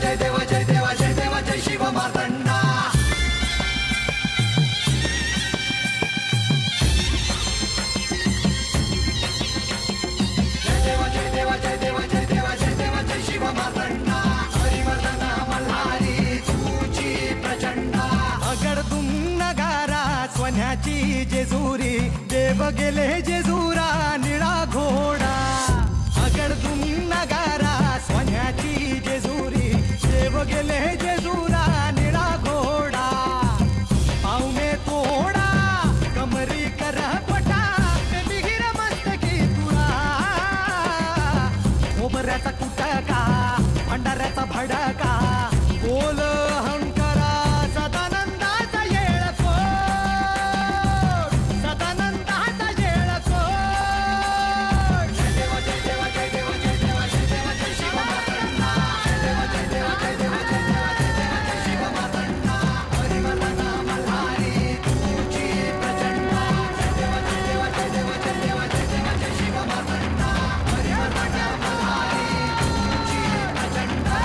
जय देव जय देव जय देव जय शिव मार्तंडा. जय देव जय देव जय देव जय देव जय देव जय शिव मार्तंडा. हरिवर्धन मल्हारी तुझी प्रचंडा. अगडदुम नगारा सोन्याची जेजुरी देव गेले जेजुरा निळा घोडा. अगडदुम नगारा सोन्याची जेजुरी देव गेले जेजुरा निळा घोडा. पावणे तोडा कमरी कर पटा बिहिर मस्तकी तुळा. खोबऱ्याचा कुटका भंडाऱ्याचा भडका बोल हंकरा सदानंदाचा येळकोट. सदानंदाचा येळकोट. जय देव जय देव जय देव जय देव जय देव जय शिव मार्तंडा. जय देव जय देव जय देव जय देव जय देव जय शिव मार्तंडा. हरिवर्धन मल्हारी तुझी प्रचंडा. जय देव जय देव जय देव जय देव जय देव जय शिव मार्तंडा. हरिवर्धन मल्हारी तुझी प्रचंडा.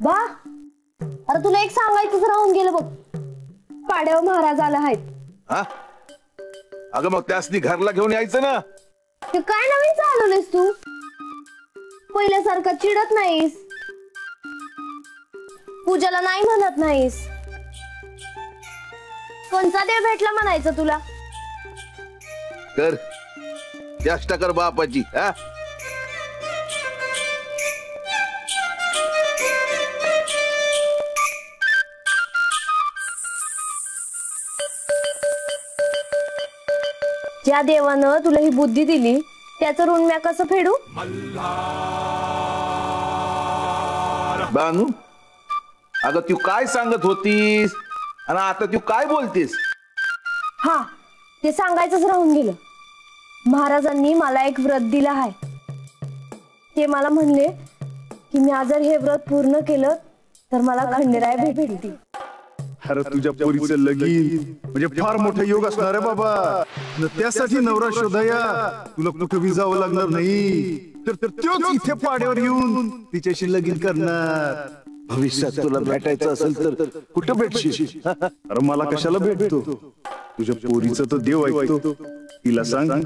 बा अरे तुला एक सांगायचंच राहून गेलं बघ. पाड्यावर महाराज आला आहेत. हा अगं मग त्यासनी घरला घेऊन यायचं ना. ते काय नवीन चालवलेस तू? पहिल्यासारखा चिडत नाहीस, पूजाला नाही म्हणत नाहीस. कोणता देव भेटला म्हणायचं तुला? कर चेष्टा कर बापाची. हा ज्या देवानं तुला ही बुद्धी दिली त्याचं ऋण म्या कसं फेडू? बानू अगं तू काय सांगत होतीस आणि आता तू काय बोलतीस? हा ते सांगायचंच राहून गेलं. महाराजांनी मला एक व्रत दिलं आहे. ते मला म्हणले की मी जर हे व्रत पूर्ण केलं तर मला खंडेराय भेटतील. अरे तुझ्या पोरीचं लगीन म्हणजे फार मोठा योग असणार आहे बाबा. त्यासाठी नवरा शोधाया तुला कुठं बी जावं लागणार नाही. तर तोच इथे पाड्यावर येऊन तिच्याशी लगीन करणार. भविष्यात तुला भेटायचं असेल तर कुठं भेटशील? अरे मला कशाला भेटतो? तुझ्या पोरीचं तर देव ऐकतो. तिला सांग.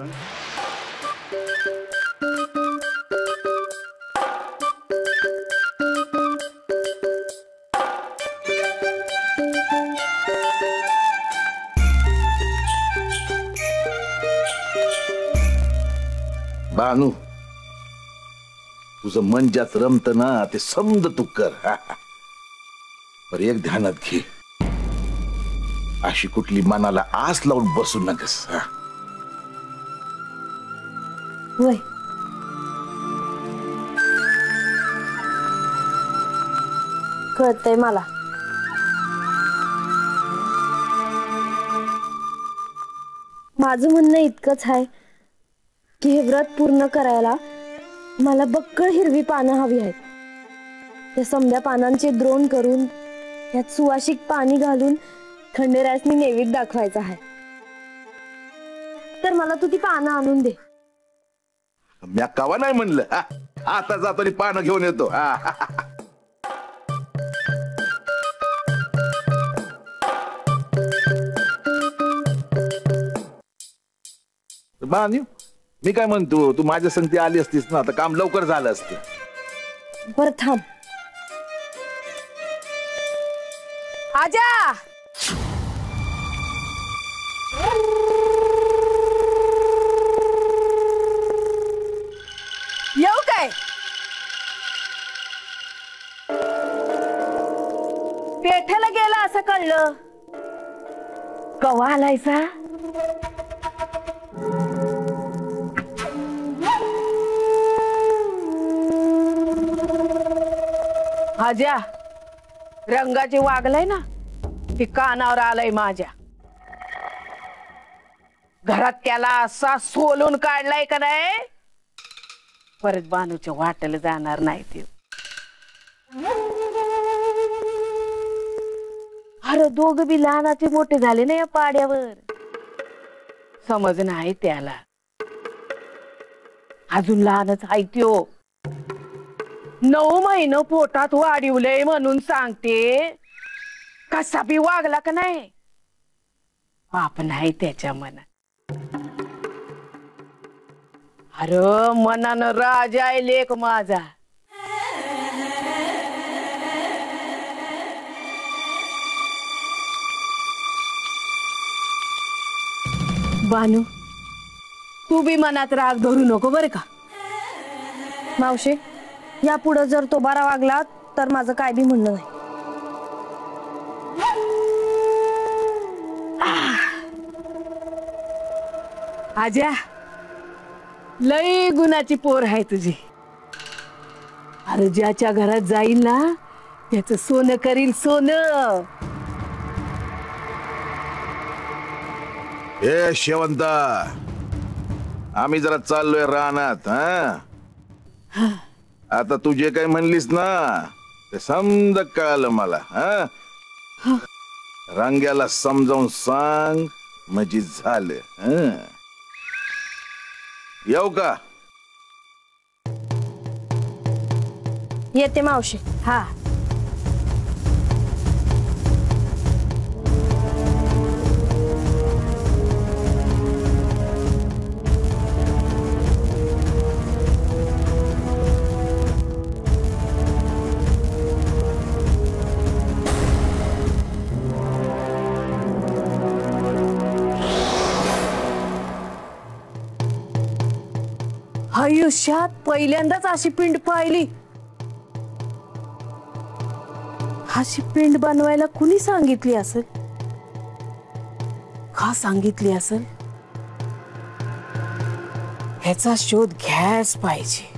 बानू तुझं मन ज्यात रमत ना ते समज तू कर. पर एक ध्यानात घे, अशी कुठली मनाला आस लावून बसू नकस. होय कळतंय मला. माझं म्हणणं इतकंच आहे की हे व्रत पूर्ण करायला मला बक्कळ हिरवी पानं हवी आहेत. त्या समद्या पानांचे द्रोण करून त्यात सुवासिक पाणी घालून खंडेरायासनी नैवेद्य दाखवायचा आहे. तर मला तू ती पानं आणून दे. म्या कवा नाही म्हणलं. आता जातो आणि पानं घेऊन येतो. बानू मी काय म्हणतो, तू माझ्या संगती आली असतीस ना तर काम लवकर झालं असतं. बरं थांब. आजा येऊ काय? पेठ्याला गेला असं कळलं. कवा आलायसा? आज्या रंगाची वागलाय ना ती कानावर आलाय माझ्या. घरात त्याला असा सोलून काढलाय का नाही परत बानूच्या वाटेला जाणार नाही ते. अरे दोघ बी लहानाचे मोठे झाले ना या पाड्यावर. समज नाही त्याला अजून लहानच आहे त्यो. 9 महिने पोटात वाढवलंय म्हणून सांगते. कसा बी वागला का नाही पाप नाही त्याच्या मनात. अरे मनानं राजा आहे लेक माझा. बानू तू बी मनात राग धरू नको बरं का. मावशी या पुढे जर तो बारा वागला तर माझं काय बी म्हणणं नाही. आज्या लई गुणाची पोर आहे तुझी. अरे ज्याच्या घरात जाईल ना त्याचं सोनं करील सोनं. ए शेवंता आम्ही जरा चाललोय रानात. हा आता तू जे काही म्हणलीस ना ते समज कळालं मला. हा रंग्याला समजावून सांग म्हणजे झालं. येऊ का? येते मावशी. हा आयुष्यात पहिल्यांदाच अशी पिंड पाहिली. अशी पिंड बनवायला कुणी सांगितली असेल? का सांगितली असेल? ह्याचा शोध घ्यायच पाहिजे.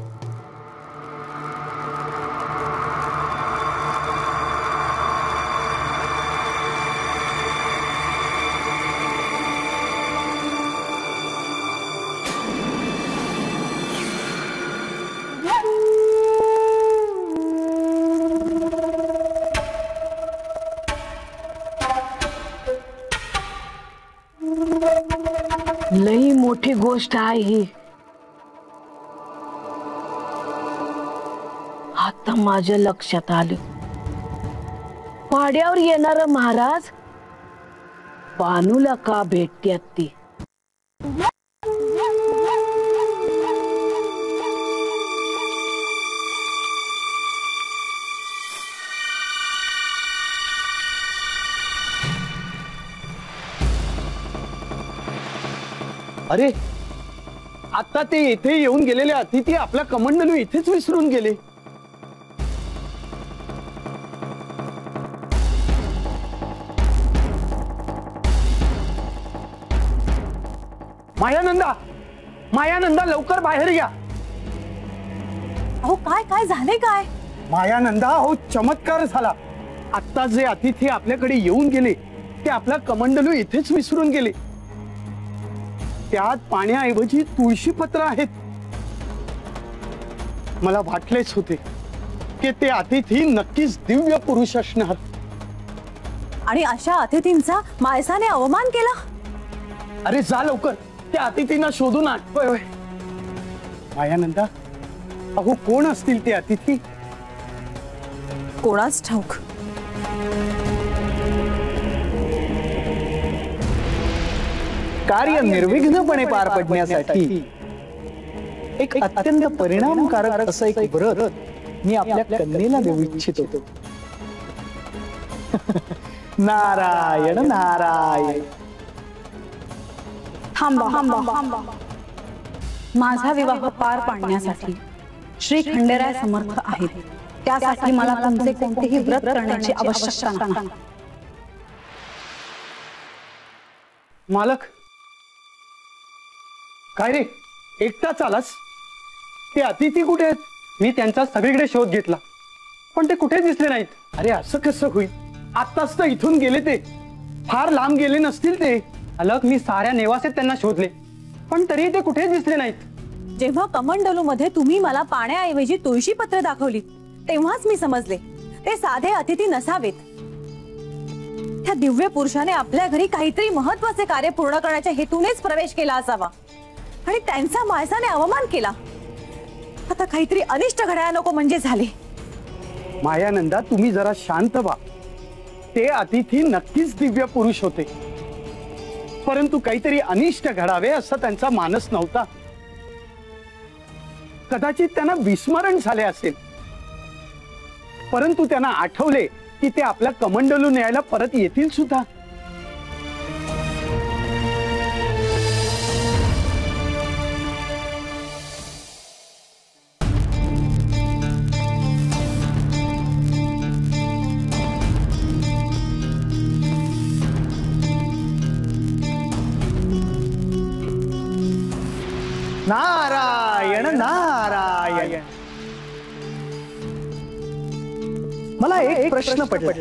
लई मोठी गोष्ट आहे ही. आता माझ्या लक्षात आलं. पाड्यावर येणार महाराज बानूला का भेटत्यात ती. अरे आता ते इथे येऊन गेलेले अतिथी आपला कमंडलू इथेच विसरून गेले. मायानंदा मायानंदा लवकर बाहेर या. अहो काय काय झाले काय? मायानंदा हो चमत्कार झाला. आता जे अतिथी आपल्याकडे येऊन गेले ते आपला कमंडलू इथेच विसरून गेले. त्यात पाण्याऐवजी तुळशी पत्र आहेत. मला वाटलेच होते की ते अतिथी नक्कीच दिव्य पुरुष असणार. आणि अशा अतिथींचा मायसाने अवमान केला. अरे जा लवकर त्या अतिथींना शोधून आण. मायानंदा अहो कोण असतील ते अतिथी? कोणाच ठाऊक. कार्य निर्विघ्नपणे पार पडण्यासाठी एक अत्यंत परिणामकारक असं एक व्रत मी आपल्या कन्येला देऊ इच्छितो. नारायण नारायण. थांबा. माझा विवाह पार पाडण्यासाठी श्री खंडेराय समर्थ आहेत. त्यासाठी मला तुमचे कोणतेही व्रत करण्याची आवश्यकता नाही. मालक, काय रे, एकटाच आलास? ते अतिथी कुठे आहेत? मी त्यांचा सगळीकडे शोध घेतला, पण ते कुठे दिसले नाहीत. अरे असं कसं होईल? आत्ताच तर इथून गेले, ते फार लांब गेले नसतील ते. मालक, मी साऱ्या नेवासेत त्यांना शोधले, पण तरीही ते कुठे दिसले नाहीत. जेव्हा कमंडलू मध्ये तुम्ही मला पाण्याऐवजी तुळशी पत्र दाखवली तेव्हाच मी समजले ते साधे अतिथी नसावेत. त्या दिव्य पुरुषाने आपल्या घरी काहीतरी महत्वाचे कार्य पूर्ण करण्याच्या हेतूनेच प्रवेश केला असावा आणि त्यांचा माणसाने अवमान केला. आता काहीतरी अनिष्ट घडायला नको म्हणजे झाले. मायानंदा, तुम्ही जरा शांत व्हा. ते अतिथी नक्कीच दिव्य पुरुष होते, परंतु काहीतरी अनिष्ट घडावे असा त्यांचा मानस नव्हता. कदाचित त्यांना विस्मरण झाले असेल, परंतु त्यांना आठवले की ते आपल्या कमंडलू न्यायला परत येतील सुद्धा. नारायण नारायण. मला एक प्रश्न पडला.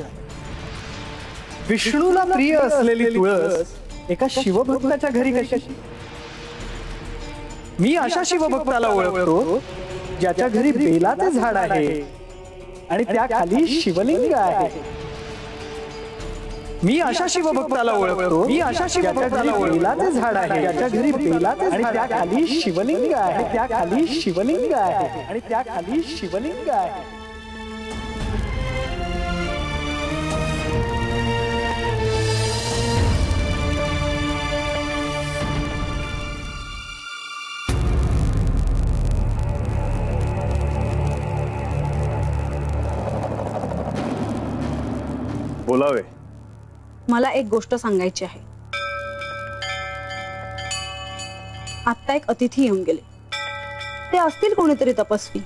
विष्णूला प्रिय असलेली तुळस एका शिवभक्ताच्या घरी कशाची? मी अशा शिवभक्ताला ओळखतो ज्याच्या घरी बेलाचे झाड आहे आणि त्या खाली शिवलिंग आहे. मी अशा शिवभक्ताला ओळखतो बेलाचे झाड आहे, ज्याच्या घरी बेलाचे आणि त्या खाली शिवलिंग आहे, त्या खाली शिवलिंग आहे आणि त्या खाली शिवलिंग आहे. बोलावे. मला एक गोष्ट सांगायची आहे. आता एक अतिथी येऊन गेले. ते असतील कोणीतरी तपस्वी.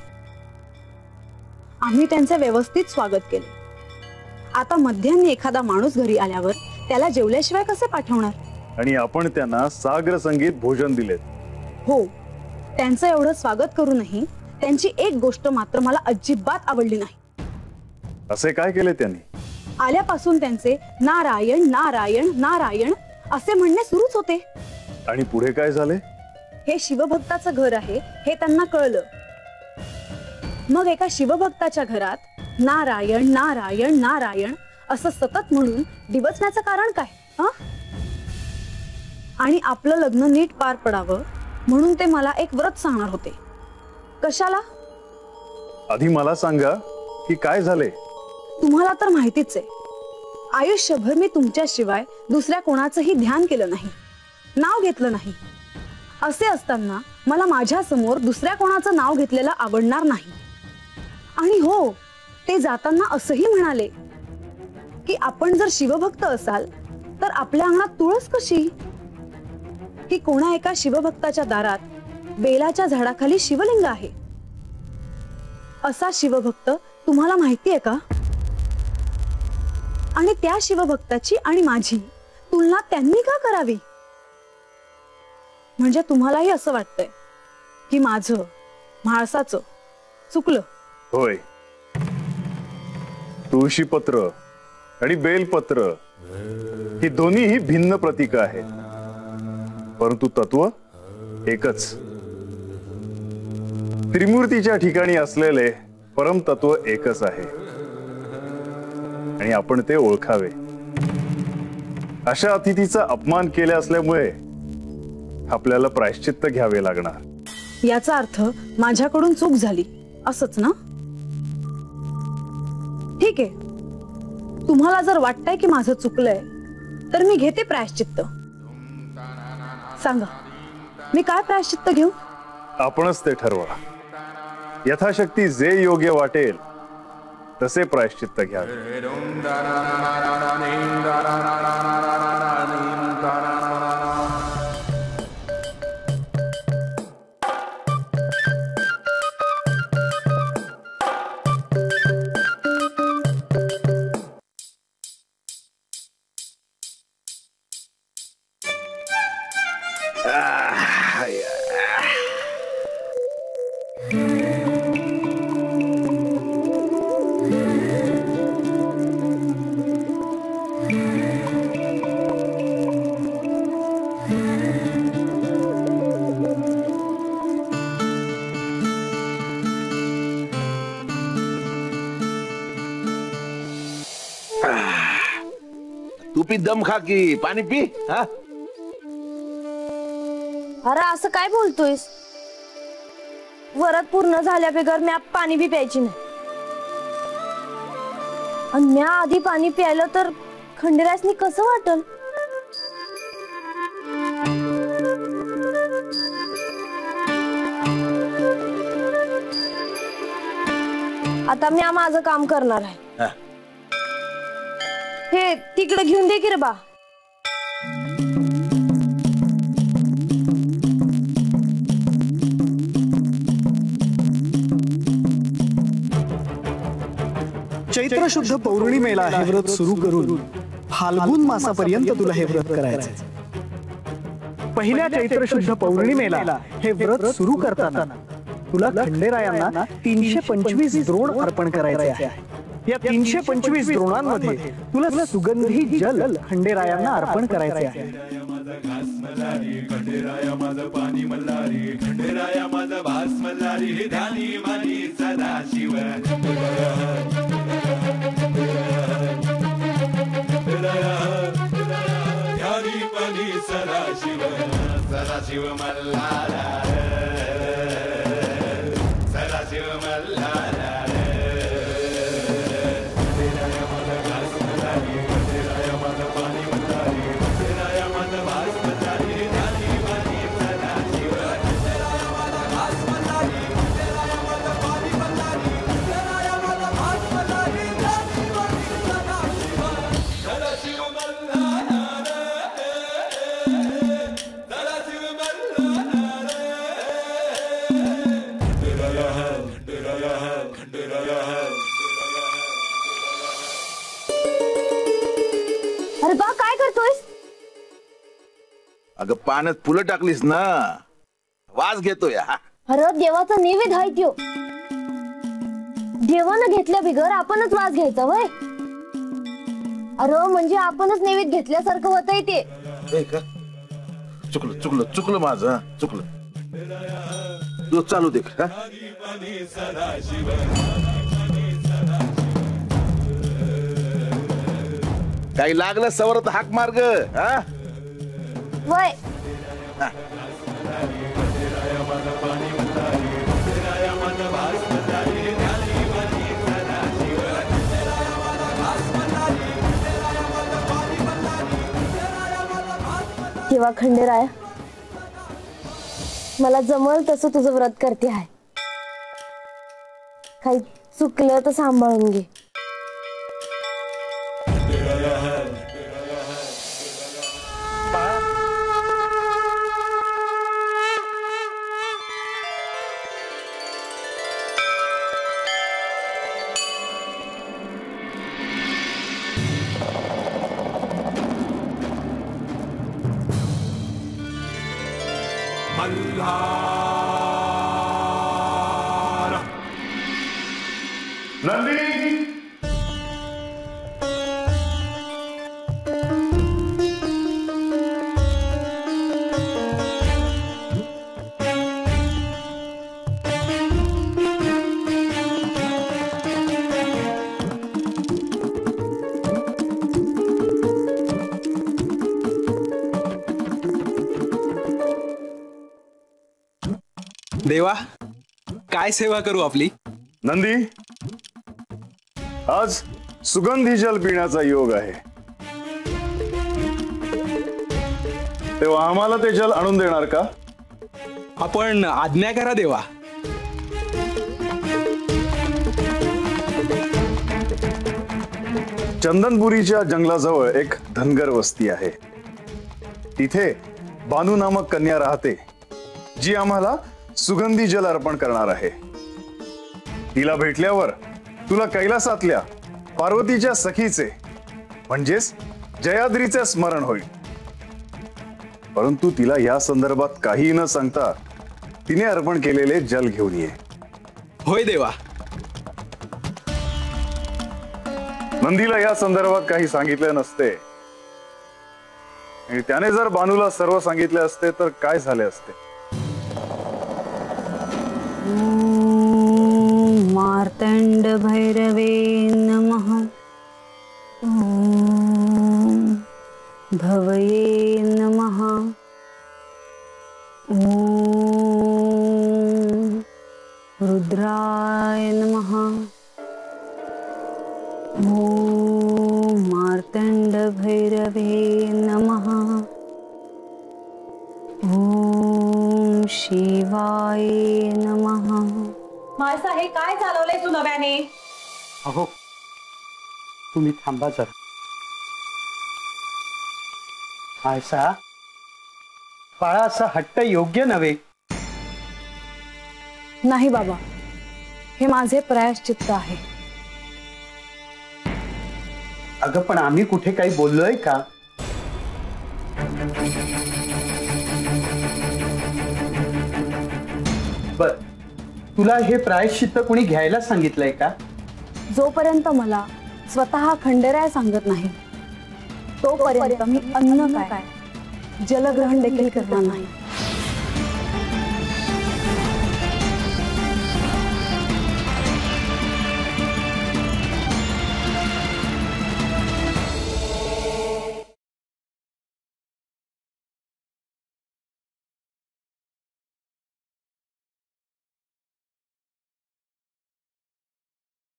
आम्ही त्यांचे व्यवस्थित स्वागत केले. आता मध्यान्नी एखादा माणूस घरी आल्यावर त्याला जेवल्याशिवाय कसे पाठवणार? आणि आपण त्यांना सागर संगीत भोजन दिलेत. हो, त्यांचं एवढं स्वागत करूनही त्यांची एक गोष्ट मात्र मला अजिबात आवडली नाही. असे काय केले त्यांनी? आल्यापासून त्यांचे नारायण नारायण नारायण असे म्हणणे सुरूच होते. आणि पुढे काय झाले? हे शिवभक्ताचं घर आहे हे त्यांना कळलं. मग एका शिवभक्ताच्या घरात नारायण नारायण नारायण असं सतत म्हणून डिवचण्याचं कारण काय? आणि आपलं लग्न नीट पार पडावं म्हणून ते मला एक व्रत सांगणार होते. कशाला? आधी मला सांगा की काय झाले. तुम्हाला तर माहितीच आहे, आयुष्यभर मी तुमच्याशिवाय दुसऱ्या कोणाचंही ध्यान केलं नाही, नाव घेतलं नाही. असे असताना मला माझ्या समोर दुसऱ्या कोणाचं नाव घेतलेलं आवडणार नाही. आणि हो, ते जाताना असंही म्हणाले की आपण जर शिवभक्त असाल तर आपल्या अंगणात तुळस कशी? की कोणा एका शिवभक्ताच्या दारात बेलाच्या झाडाखाली शिवलिंग आहे. असा शिवभक्त तुम्हाला माहिती आहे का? आणि त्या शिवभक्ताची आणि माझी तुलना त्यांनी का करावी? म्हणजे तुम्हालाही असं वाटतंय की माझं म्हाळसाचं चुकलं? होय. तुळशीपत्र आणि बेलपत्र ही दोन्हीही भिन्न प्रतीक आहेत, परंतु तत्व एकच. त्रिमूर्तीच्या ठिकाणी असलेले परमतत्व एकच आहे आणि आपण ते ओळखावे. अशा अतिथीचा अपमान केले असल्यामुळे आपल्याला प्रायश्चित्त घ्यावे लागणार. याचा अर्थ माझ्याकडून चूक झाली असंच ना? ठीक आहे, तुम्हाला जर वाटतंय की माझं चुकलंय तर मी घेते प्रायश्चित्त. सांगा, मी काय प्रायश्चित्त घेऊ? आपणच ते ठरवा. यथाशक्ती जे योग्य वाटेल तसे प्रायश्चित्त घ्यावे. पी दम खा की पाणी पी. हा अरे असं काय बोलतोयस? वरत पूर्ण झाल्या बिगर मी पाणी बी प्यायची नाही. आणि म्या आधी पाणी प्यायलं तर खंडेरासनी कसं वाटल? आता मी माझं काम करणार आहे. हा. हे तिकडे घेऊन दे की रे बा. चैत्र शुद्ध पौर्णिमेला हे व्रत सुरू करून फाल्गुन मासापर्यंत तुला हे व्रत करायचंय. पहिल्या चैत्र शुद्ध पौर्णिमेला हे व्रत सुरू करताना तुला खंडेरायांना 325 द्रोण अर्पण करायचे आहे. या 325 द्रोणांमध्ये तुला सुगंधी जल खंडेरायांना अर्पण करायचे आहे. खंडेराया माझं पाणी मल्हारी, खंडेराया माझं भास मल्हारी, ध्यानी मानी सदा शिव. ध्यानी मानी सदा शिव, सदा शिव मल्हारा, सदा शिव मल्हारा. अरे बा काय करतोयस? अगं पाण्यात फुलं टाकलीस ना, वास घेतोय. अरे देवाचा नैवेद्य आहे त्यो. देवानं घेतल्या बिगर आपणच वास घ्यायचा वय. अरे म्हणजे आपणच नैवेद्य घेतल्यासारखं होतंय ते. चुकलं चुकलं चुकलं माझं, चुकलं. तू चालू दे. काही लागलं सवरत हाक मार्ग. हा वय तेव्हा खंडेराय मला जमल तसं तुझं व्रत करते आहे. काही चुकलं तर सांभाळून घे. नंदी देवा, काय सेवा करू आपली? नंदी, आज सुगंधी जल पिण्याचा योग आहे, तेव्हा आम्हाला ते जल आणून देणार का? आपण आज्ञा करा देवा. चंदनपुरीच्या जंगलाजवळ एक धनगर वस्ती आहे. तिथे बानू नामक कन्या राहते, जी आम्हाला सुगंधी जल अर्पण करणार आहे. तिला भेटल्यावर तुला कैलासातल्या पार्वतीच्या सखीचे म्हणजेच जयाद्रीचे स्मरण होईल. परंतु तिला या संदर्भात काही न सांगता तिने अर्पण केलेले जल घेऊन ये. होय देवा. नंदीला या संदर्भात काही सांगितले नसते आणि त्याने जर बानूला सर्व सांगितले असते तर काय झाले असते? मार्तंड भैरवे नमः. भवये नमः। ओम रुद्राय नमः। ओम मार्तंड भैरवे नमः। ओम शिवाय नमः। मासा हे काय चालवलंय तू नव्याने? अहो तुम्ही थांबा जरा. मायसा बाळा, असा हट्ट योग्य नव्हे. नाही बाबा, हे माझे प्रायश्चित्त आहे. अगं पण आम्ही कुठे काही बोललोय का? बर, तुला हे प्रायश्चित्त कोणी घ्यायला सांगितलंय का? जोपर्यंत मला स्वतः खंडेराय सांगत नाही तोपर्यंत मी अन्न काय जलग्रहण देखील करणार नाही.